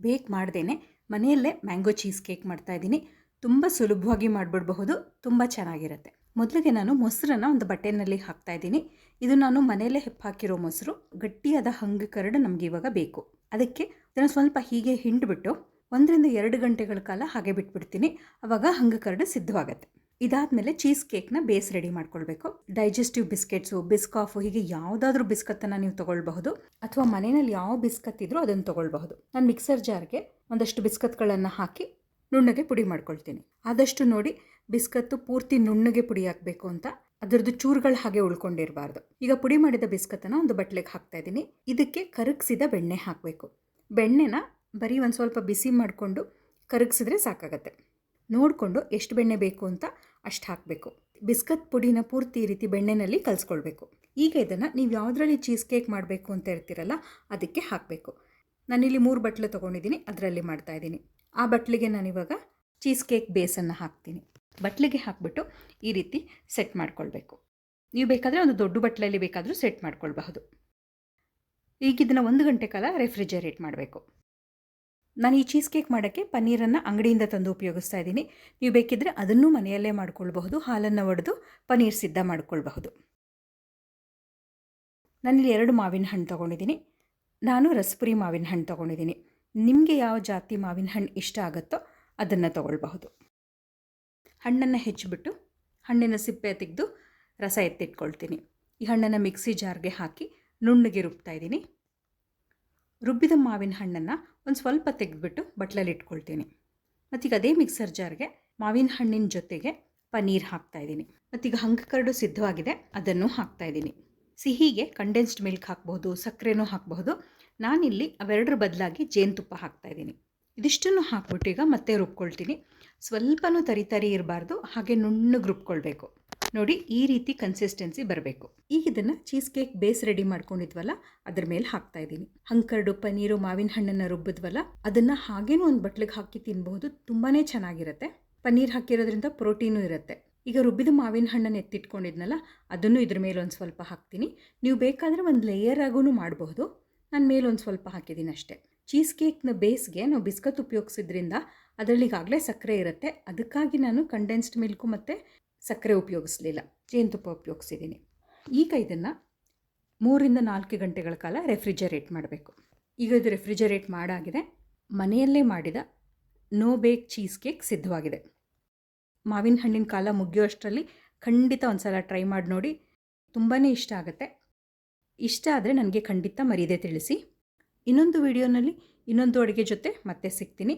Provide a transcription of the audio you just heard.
ಬೇಕ್ ಮಾಡ್ದೇನೆ ಮನೆಯಲ್ಲೇ ಮ್ಯಾಂಗೋ ಚೀಸ್ ಕೇಕ್ ಮಾಡ್ತಾಯಿದ್ದೀನಿ. ತುಂಬ ಸುಲಭವಾಗಿ ಮಾಡಿಬಿಡಬಹುದು, ತುಂಬ ಚೆನ್ನಾಗಿರುತ್ತೆ. ಮೊದಲಿಗೆ ನಾನು ಮೊಸರನ್ನು ಒಂದು ಬಟ್ಟೆನಲ್ಲಿ ಹಾಕ್ತಾಯಿದ್ದೀನಿ. ಇದು ನಾನು ಮನೆಯಲ್ಲೇ ಹಾಕಿರೋ ಮೊಸರು. ಗಟ್ಟಿಯಾದ ಹಂಗೆ ಕರಡು ನಮಗೆ ಇವಾಗ ಬೇಕು. ಅದಕ್ಕೆ ಇದನ್ನು ಸ್ವಲ್ಪ ಹೀಗೆ ಹಿಂಡ್ಬಿಟ್ಟು 1-2 ಗಂಟೆಗಳ ಕಾಲ ಹಾಗೆ ಬಿಟ್ಬಿಡ್ತೀನಿ. ಆವಾಗ ಹಂಗೆ ಕರಡು ಸಿದ್ಧವಾಗುತ್ತೆ. ಇದಾದಮೇಲೆ ಚೀಸ್ ಕೇಕ್ನ ಬೇಸ್ ರೆಡಿ ಮಾಡ್ಕೊಳ್ಬೇಕು. ಡೈಜೆಸ್ಟಿವ್ ಬಿಸ್ಕೆಟ್ಸು, ಬಿಸ್ಕಾಫು, ಹೀಗೆ ಯಾವುದಾದ್ರೂ ಬಿಸ್ಕತ್ತನ್ನು ನೀವು ತೊಗೊಳ್ಬಹುದು, ಅಥವಾ ಮನೆಯಲ್ಲಿ ಯಾವ ಬಿಸ್ಕತ್ ಇದ್ರೂ ಅದನ್ನು ತೊಗೊಳ್ಬಹುದು. ನಾನು ಮಿಕ್ಸರ್ ಜಾರ್ಗೆ ಒಂದಷ್ಟು ಬಿಸ್ಕತ್ಗಳನ್ನು ಹಾಕಿ ನುಣ್ಣಗೆ ಪುಡಿ ಮಾಡ್ಕೊಳ್ತೀನಿ. ಆದಷ್ಟು ನೋಡಿ ಬಿಸ್ಕತ್ತು ಪೂರ್ತಿ ನುಣ್ಣಗೆ ಪುಡಿ ಹಾಕಬೇಕು ಅಂತ, ಅದರದ್ದು ಚೂರುಗಳು ಹಾಗೆ ಉಳ್ಕೊಂಡಿರಬಾರ್ದು. ಈಗ ಪುಡಿ ಮಾಡಿದ ಬಿಸ್ಕತ್ತನ್ನು ಒಂದು ಬಟ್ಲಿಗೆ ಹಾಕ್ತಾ ಇದ್ದೀನಿ. ಇದಕ್ಕೆ ಕರಗಿಸಿದ ಬೆಣ್ಣೆ ಹಾಕಬೇಕು. ಬೆಣ್ಣೆನ ಬರೀ ಒಂದು ಸ್ವಲ್ಪ ಬಿಸಿ ಮಾಡಿಕೊಂಡು ಕರಗಿಸಿದ್ರೆ ಸಾಕಾಗತ್ತೆ. ನೋಡಿಕೊಂಡು ಎಷ್ಟು ಬೆಣ್ಣೆ ಬೇಕು ಅಂತ ಅಷ್ಟು ಹಾಕಬೇಕು. ಬಿಸ್ಕತ್ ಪುಡಿನ ಪೂರ್ತಿ ಈ ರೀತಿ ಬೆಣ್ಣೆನಲ್ಲಿ ಕಲಿಸ್ಕೊಳ್ಬೇಕು. ಈಗ ಇದನ್ನು ನೀವು ಯಾವುದರಲ್ಲಿ ಚೀಸ್ ಕೇಕ್ ಮಾಡಬೇಕು ಅಂತ ಇರ್ತೀರಲ್ಲ ಅದಕ್ಕೆ ಹಾಕಬೇಕು. ನಾನಿಲ್ಲಿ 3 ಬಟ್ಲು ತೊಗೊಂಡಿದ್ದೀನಿ, ಅದರಲ್ಲಿ ಮಾಡ್ತಾಯಿದ್ದೀನಿ. ಆ ಬಟ್ಲಿಗೆ ನಾನಿವಾಗ ಚೀಸ್ ಕೇಕ್ ಬೇಸನ್ನು ಹಾಕ್ತೀನಿ. ಬಟ್ಲಿಗೆ ಹಾಕಿಬಿಟ್ಟು ಈ ರೀತಿ ಸೆಟ್ ಮಾಡ್ಕೊಳ್ಬೇಕು. ನೀವು ಬೇಕಾದರೆ ಒಂದು ದೊಡ್ಡ ಬಟ್ಲಲ್ಲಿ ಬೇಕಾದರೂ ಸೆಟ್ ಮಾಡ್ಕೊಳ್ಬಹುದು. ಈಗ ಇದನ್ನು 1 ಗಂಟೆ ಕಾಲ ರೆಫ್ರಿಜರೇಟ್ ಮಾಡಬೇಕು. ನಾನು ಈ ಚೀಸ್ ಕೇಕ್ ಮಾಡೋಕ್ಕೆ ಪನ್ನೀರನ್ನು ಅಂಗಡಿಯಿಂದ ತಂದು ಉಪಯೋಗಿಸ್ತಾ ಇದ್ದೀನಿ. ನೀವು ಬೇಕಿದ್ದರೆ ಅದನ್ನು ಮನೆಯಲ್ಲೇ ಮಾಡ್ಕೊಳ್ಬಹುದು. ಹಾಲನ್ನು ಒಡೆದು ಪನ್ನೀರ್ ಸಿದ್ಧ ಮಾಡ್ಕೊಳ್ಬಹುದು. ನಾನಿಲ್ಲಿ 2 ಮಾವಿನ ಹಣ್ಣು ತೊಗೊಂಡಿದ್ದೀನಿ. ನಾನು ರಸಪುರಿ ಮಾವಿನ ಹಣ್ಣು ತೊಗೊಂಡಿದ್ದೀನಿ. ನಿಮಗೆ ಯಾವ ಜಾತಿ ಮಾವಿನ ಹಣ್ಣು ಇಷ್ಟ ಆಗುತ್ತೋ ಅದನ್ನು ತೊಗೊಳ್ಬಹುದು. ಹಣ್ಣನ್ನು ಹೆಚ್ಚಿಬಿಟ್ಟು ಹಣ್ಣಿನ ಸಿಪ್ಪೆ ತೆಗೆದು ರಸ ಎತ್ತಿಟ್ಕೊಳ್ತೀನಿ. ಈ ಹಣ್ಣನ್ನು ಮಿಕ್ಸಿ ಜಾರ್ಗೆ ಹಾಕಿ ನುಣ್ಣಗೆ ರುಬ್ತಾ ಇದ್ದೀನಿ. ರುಬ್ಬಿದ ಮಾವಿನ ಹಣ್ಣನ್ನು ಒಂದು ಸ್ವಲ್ಪ ತೆಗೆದುಬಿಟ್ಟು ಬಟ್ಲಲ್ಲಿ ಇಟ್ಕೊಳ್ತೀನಿ. ಮತ್ತೀಗ ಅದೇ ಮಿಕ್ಸರ್ ಜಾರ್ಗೆ ಮಾವಿನ ಹಣ್ಣಿನ ಜೊತೆಗೆ ಪನ್ನೀರ್ ಹಾಕ್ತಾಯಿದ್ದೀನಿ. ಮತ್ತೀಗ ಹಂಗೆ ಕರಡು ಸಿದ್ಧವಾಗಿದೆ, ಅದನ್ನು ಹಾಕ್ತಾಯಿದ್ದೀನಿ. ಸಿಹಿಗೆ ಕಂಡೆನ್ಸ್ಡ್ ಮಿಲ್ಕ್ ಹಾಕ್ಬಹುದು, ಸಕ್ಕರೆನೂ ಹಾಕಬಹುದು. ನಾನಿಲ್ಲಿ ಅವೆರಡರ ಬದಲಾಗಿ ಜೇನುತುಪ್ಪ ಹಾಕ್ತಾಯಿದ್ದೀನಿ. ಇದಿಷ್ಟನ್ನು ಹಾಕ್ಬಿಟ್ಟು ಈಗ ಮತ್ತೆ ರುಬ್ಕೊಳ್ತೀನಿ. ಸ್ವಲ್ಪನೂ ತರಿ ಇರಬಾರ್ದು, ಹಾಗೆ ನುಣ್ಣಗೆ ರುಬ್ಕೊಳ್ಬೇಕು. ನೋಡಿ, ಈ ರೀತಿ ಕನ್ಸಿಸ್ಟೆನ್ಸಿ ಬರಬೇಕು. ಈಗ ಇದನ್ನು ಚೀಸ್ ಕೇಕ್ ಬೇಸ್ ರೆಡಿ ಮಾಡ್ಕೊಂಡಿದ್ವಲ್ಲ ಅದ್ರ ಮೇಲೆ ಹಾಕ್ತಾಯಿದ್ದೀನಿ. ಹಂಕರ್ಡು ಪನ್ನೀರು ಮಾವಿನ ಹಣ್ಣನ್ನು ರುಬ್ಬಿದ್ವಲ್ಲ ಅದನ್ನು ಹಾಗೇನೂ ಒಂದು ಬಟ್ಲಿಗೆ ಹಾಕಿ ತಿನ್ಬಹುದು. ತುಂಬಾ ಚೆನ್ನಾಗಿರುತ್ತೆ. ಪನ್ನೀರ್ ಹಾಕಿರೋದ್ರಿಂದ ಪ್ರೋಟೀನೂ ಇರುತ್ತೆ. ಈಗ ರುಬ್ಬಿದ ಮಾವಿನ ಹಣ್ಣನ್ನು ಎತ್ತಿಟ್ಕೊಂಡಿದ್ನಲ್ಲ ಅದನ್ನು ಇದ್ರ ಮೇಲೆ ಒಂದು ಸ್ವಲ್ಪ ಹಾಕ್ತೀನಿ. ನೀವು ಬೇಕಾದರೆ ಒಂದು ಲೇಯರ್ ಆಗೂ ಮಾಡಬಹುದು. ನಾನು ಮೇಲೆ ಒಂದು ಸ್ವಲ್ಪ ಹಾಕಿದ್ದೀನಿ ಅಷ್ಟೇ. ಚೀಸ್ ಕೇಕ್ನ ಬೇಸ್ಗೆ ನಾವು ಬಿಸ್ಕತ್ ಉಪಯೋಗಿಸಿದ್ರಿಂದ ಅದರಲ್ಲಿ ಈಗಾಗಲೇ ಸಕ್ಕರೆ ಇರುತ್ತೆ. ಅದಕ್ಕಾಗಿ ನಾನು ಕಂಡೆನ್ಸ್ಡ್ ಮಿಲ್ಕು ಮತ್ತು ಸಕ್ಕರೆ ಉಪಯೋಗಿಸಲಿಲ್ಲ, ಜೇನುತುಪ್ಪ ಉಪಯೋಗಿಸಿದ್ದೀನಿ. ಈಗ ಇದನ್ನು 3-4 ಗಂಟೆಗಳ ಕಾಲ ರೆಫ್ರಿಜರೇಟ್ ಮಾಡಬೇಕು. ಈಗ ಇದು ರೆಫ್ರಿಜರೇಟ್ ಮಾಡಾಗಿದೆ. ಮನೆಯಲ್ಲೇ ಮಾಡಿದ ನೋ ಬೇಕ್ ಚೀಸ್ ಕೇಕ್ ಸಿದ್ಧವಾಗಿದೆ. ಮಾವಿನ ಹಣ್ಣಿನ ಕಾಲ ಮುಗಿಯೋಷ್ಟರಲ್ಲಿ ಖಂಡಿತ ಒಂದು ಸಲ ಟ್ರೈ ಮಾಡಿ ನೋಡಿ, ತುಂಬಾ ಇಷ್ಟ ಆಗುತ್ತೆ. ಇಷ್ಟ ಆದರೆ ನನಗೆ ಖಂಡಿತ ಮರೀದೆ ತಿಳಿಸಿ. ಇನ್ನೊಂದು ವಿಡಿಯೋನಲ್ಲಿ ಇನ್ನೊಂದು ಅಡುಗೆ ಜೊತೆ ಮತ್ತೆ ಸಿಗ್ತೀನಿ.